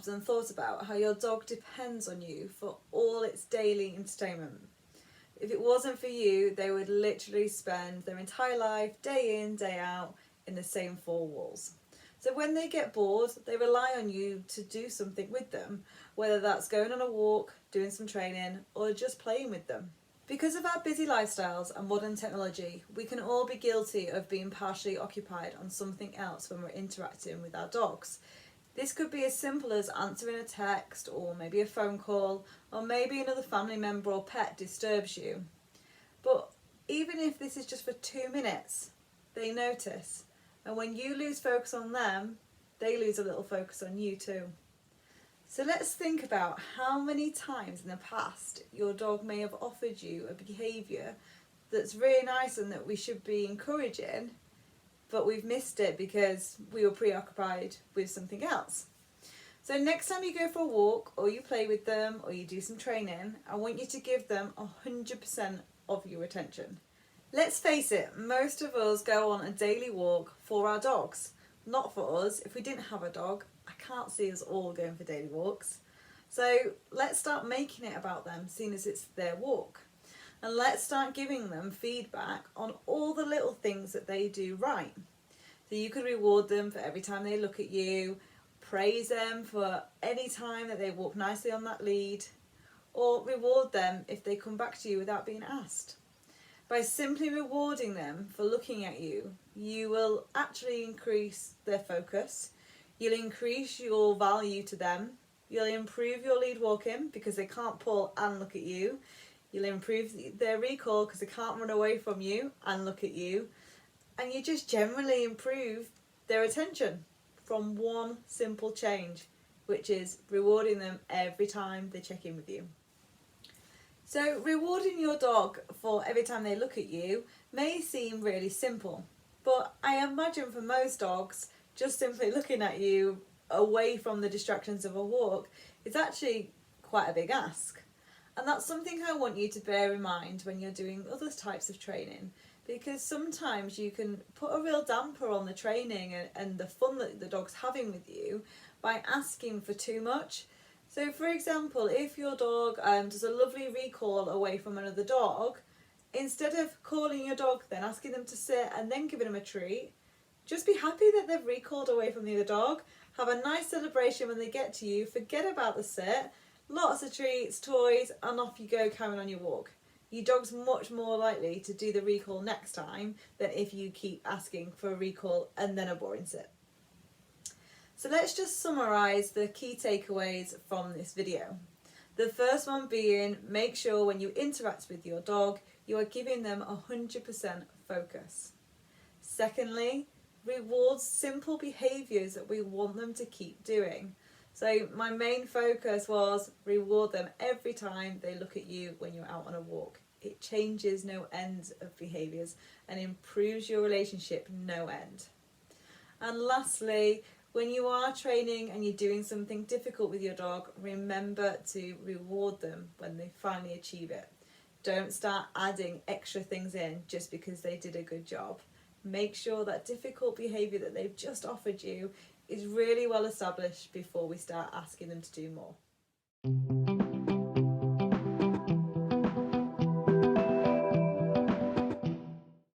often thought about how your dog depends on you for all its daily entertainment? If it wasn't for you, they would literally spend their entire life, day in, day out, in the same four walls. So when they get bored, they rely on you to do something with them, whether that's going on a walk, doing some training, or just playing with them. Because of our busy lifestyles and modern technology, we can all be guilty of being partially occupied on something else when we're interacting with our dogs. This could be as simple as answering a text, or maybe a phone call, or maybe another family member or pet disturbs you. But even if this is just for 2 minutes, they notice. And when you lose focus on them, they lose a little focus on you too. So let's think about how many times in the past your dog may have offered you a behaviour that's really nice and that we should be encouraging, but we've missed it because we were preoccupied with something else. So next time you go for a walk, or you play with them, or you do some training, I want you to give them 100% of your attention. Let's face it, most of us go on a daily walk for our dogs, not for us. If we didn't have a dog, I can't see us all going for daily walks. So let's start making it about them, seeing as it's their walk. And let's start giving them feedback on all the little things that they do right. So you could reward them for every time they look at you, praise them for any time that they walk nicely on that lead, or reward them if they come back to you without being asked. By simply rewarding them for looking at you, you will actually increase their focus, you'll increase your value to them, you'll improve your lead walking because they can't pull and look at you, you'll improve their recall because they can't run away from you and look at you, and you just generally improve their attention from one simple change, which is rewarding them every time they check in with you. So rewarding your dog for every time they look at you may seem really simple, but I imagine for most dogs, just simply looking at you away from the distractions of a walk is actually quite a big ask. And that's something I want you to bear in mind when you're doing other types of training, because sometimes you can put a real damper on the training and the fun that the dog's having with you by asking for too much. So for example, if your dog does a lovely recall away from another dog, instead of calling your dog then, asking them to sit and then giving them a treat, just be happy that they've recalled away from the other dog, have a nice celebration when they get to you, forget about the sit, lots of treats, toys, and off you go carrying on your walk. Your dog's much more likely to do the recall next time than if you keep asking for a recall and then a boring sit. So let's just summarise the key takeaways from this video. The first one being, make sure when you interact with your dog, you are giving them 100% focus. Secondly, reward simple behaviours that we want them to keep doing. So my main focus was reward them every time they look at you when you're out on a walk. It changes no end of behaviours and improves your relationship no end. And lastly, when you are training and you're doing something difficult with your dog, remember to reward them when they finally achieve it. Don't start adding extra things in just because they did a good job. Make sure that difficult behaviour that they've just offered you is really well established before we start asking them to do more.